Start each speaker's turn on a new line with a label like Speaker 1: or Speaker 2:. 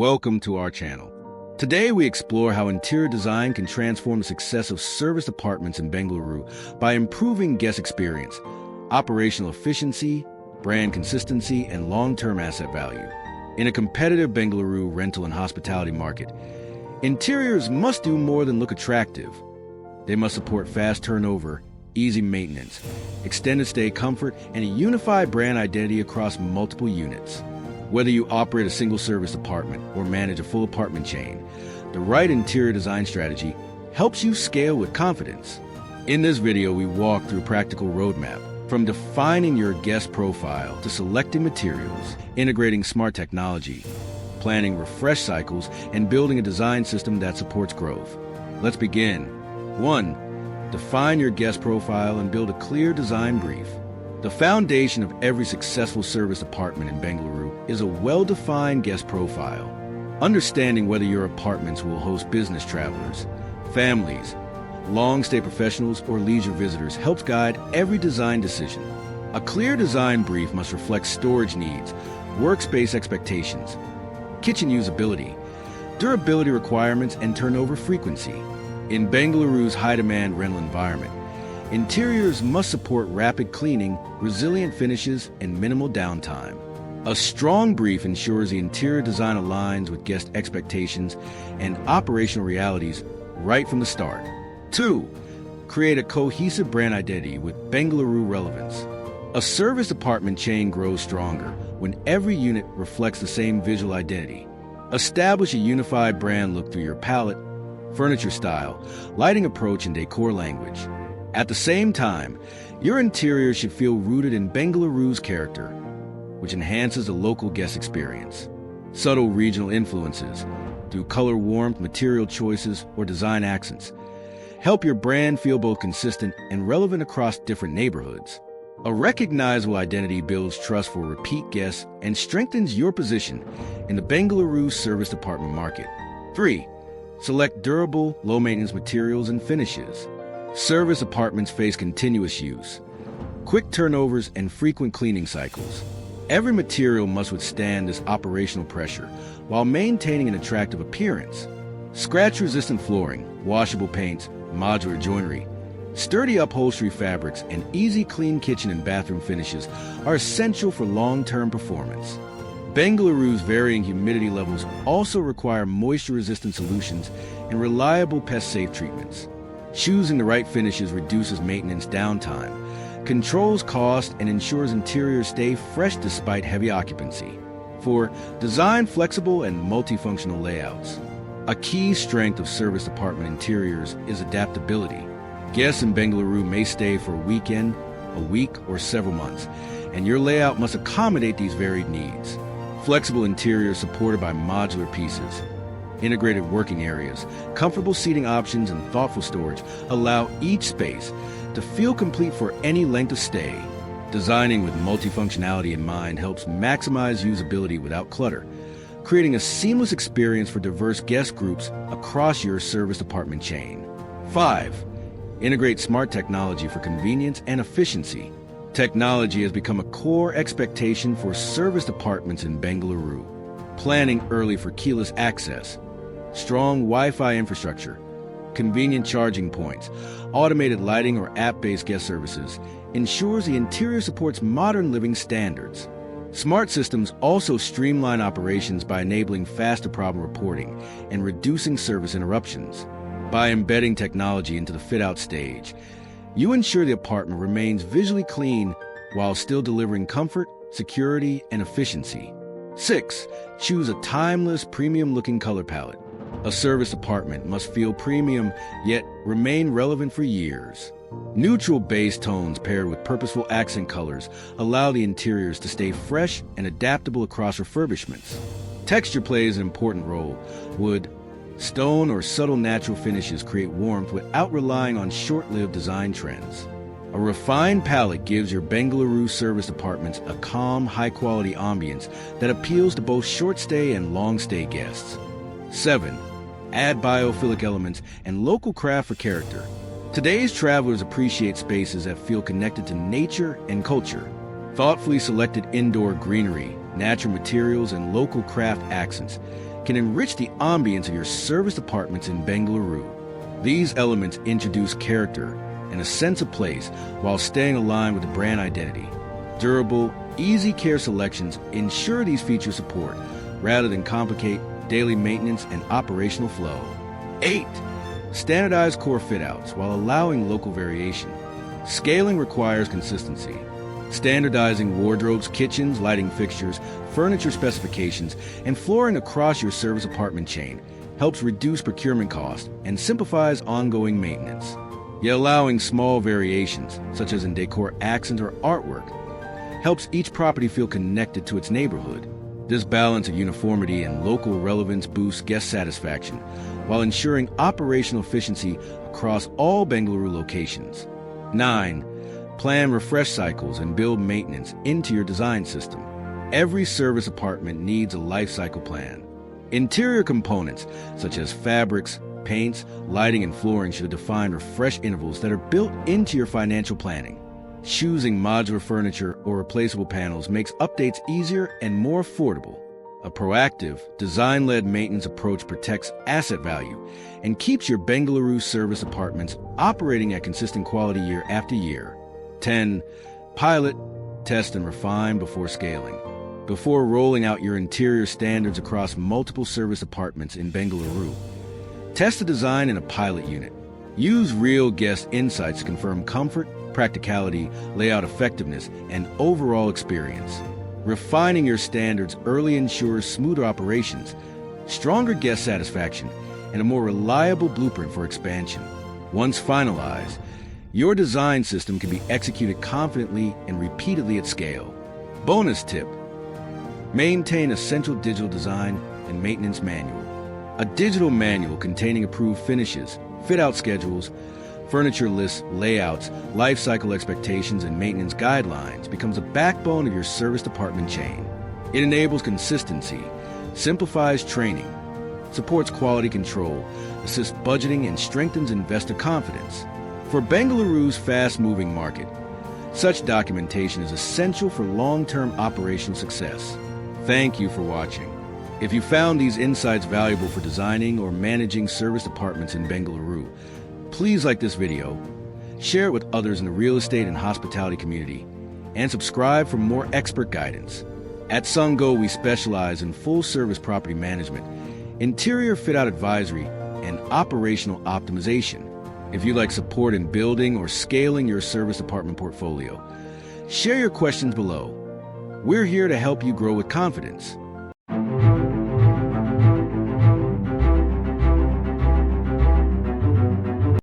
Speaker 1: Welcome to our channel. Today we explore how interior design can transform the success of serviced apartments in Bengaluru by improving guest experience, operational efficiency, brand consistency, and long-term asset value. In a competitive Bengaluru rental and hospitality market, interiors must do more than look attractive. They must support fast turnover, easy maintenance, extended stay comfort, and a unified brand identity across multiple units. Whether you operate a single-service apartment or manage a full apartment chain, the right interior design strategy helps you scale with confidence. In this video, we walk through a practical roadmap, from defining your guest profile to selecting materials, integrating smart technology, planning refresh cycles, and building a design system that supports growth. Let's begin. 1. Define your guest profile and build a clear design brief. The foundation of every successful serviced apartment in Bengaluru is a well-defined guest profile. Understanding whether your apartments will host business travelers, families, long-stay professionals, or leisure visitors helps guide every design decision. A clear design brief must reflect storage needs, workspace expectations, kitchen usability, durability requirements, and turnover frequency. In Bengaluru's high-demand rental environment, interiors must support rapid cleaning, resilient finishes, and minimal downtime. A strong brief ensures the interior design aligns with guest expectations and operational realities right from the start. 2. Create a cohesive brand identity with Bengaluru relevance. A serviced apartment chain grows stronger when every unit reflects the same visual identity. Establish a unified brand look through your palette, furniture style, lighting approach, and decor language. At the same time, your interior should feel rooted in Bengaluru's character, which enhances the local guest experience. Subtle regional influences, through color warmth, material choices, or design accents, help your brand feel both consistent and relevant across different neighborhoods. A recognizable identity builds trust for repeat guests and strengthens your position in the Bengaluru serviced apartment market. 3. Select durable, low-maintenance materials and finishes. Serviced apartments face continuous use, quick turnovers, and frequent cleaning cycles. Every material must withstand this operational pressure while maintaining an attractive appearance. Scratch-resistant flooring, washable paints, modular joinery, sturdy upholstery fabrics, and easy clean kitchen and bathroom finishes are essential for long-term performance. Bengaluru's varying humidity levels also require moisture-resistant solutions and reliable pest-safe treatments. Choosing the right finishes reduces maintenance downtime, controls cost, and ensures interiors stay fresh despite heavy occupancy. 4. Design flexible and multifunctional layouts. A key strength of serviced apartment interiors is adaptability. Guests in Bengaluru may stay for a weekend, a week, or several months, and your layout must accommodate these varied needs. Flexible interiors supported by modular pieces, integrated working areas, comfortable seating options, and thoughtful storage allow each space to feel complete for any length of stay. Designing with multifunctionality in mind helps maximize usability without clutter, creating a seamless experience for diverse guest groups across your serviced apartment chain. 5. Integrate smart technology for convenience and efficiency. Technology has become a core expectation for serviced apartments in Bengaluru. Planning early for keyless access, strong Wi-Fi infrastructure, convenient charging points, automated lighting, or app-based guest services ensures the interior supports modern living standards. Smart systems also streamline operations by enabling faster problem reporting and reducing service interruptions. By embedding technology into the fit-out stage, you ensure the apartment remains visually clean while still delivering comfort, security, and efficiency. 6. Choose a timeless, premium-looking color palette. A serviced apartment must feel premium, yet remain relevant for years. Neutral base tones paired with purposeful accent colors allow the interiors to stay fresh and adaptable across refurbishments. Texture plays an important role. Wood, stone, or subtle natural finishes create warmth without relying on short-lived design trends. A refined palette gives your Bengaluru serviced apartments a calm, high-quality ambience that appeals to both short-stay and long-stay guests. 7. Add biophilic elements and local craft for character. Today's travelers appreciate spaces that feel connected to nature and culture. Thoughtfully selected indoor greenery, natural materials, and local craft accents can enrich the ambience of your service apartments in Bengaluru. These elements introduce character and a sense of place while staying aligned with the brand identity. Durable, easy care selections ensure these features support rather than complicate daily maintenance and operational flow. 8. Standardized core fit-outs while allowing local variation. Scaling requires consistency. Standardizing wardrobes, kitchens, lighting fixtures, furniture specifications, and flooring across your service apartment chain helps reduce procurement costs and simplifies ongoing maintenance. Yet allowing small variations, such as in decor accents or artwork, helps each property feel connected to its neighborhood. This balance of uniformity and local relevance boosts guest satisfaction while ensuring operational efficiency across all Bengaluru locations. 9. Plan refresh cycles and build maintenance into your design system. Every service apartment needs a life cycle plan. Interior components, such as fabrics, paints, lighting, and flooring should define refresh intervals that are built into your financial planning. Choosing modular furniture or replaceable panels makes updates easier and more affordable. A proactive, design-led maintenance approach protects asset value and keeps your Bengaluru service apartments operating at consistent quality year after year. 10. Pilot, test, and refine before scaling. Before rolling out your interior standards across multiple service apartments in Bengaluru, test the design in a pilot unit. Use real guest insights to confirm comfort, practicality, layout effectiveness, and overall experience. Refining your standards early ensures smoother operations, stronger guest satisfaction, and a more reliable blueprint for expansion. Once finalized, your design system can be executed confidently and repeatedly at scale. Bonus tip: maintain essential digital design and maintenance manual. A digital manual containing approved finishes, fit-out schedules, furniture lists, layouts, life cycle expectations, and maintenance guidelines becomes a backbone of your service department chain. It enables consistency, simplifies training, supports quality control, assists budgeting, and strengthens investor confidence. For Bengaluru's fast-moving market, such documentation is essential for long-term operational success. Thank you for watching. If you found these insights valuable for designing or managing service departments in Bengaluru, please like this video, share it with others in the real estate and hospitality community, and subscribe for more expert guidance. At SANGAU, we specialize in full-service property management, interior fit-out advisory, and operational optimization. If you'd like support in building or scaling your service apartment portfolio, share your questions below. We're here to help you grow with confidence.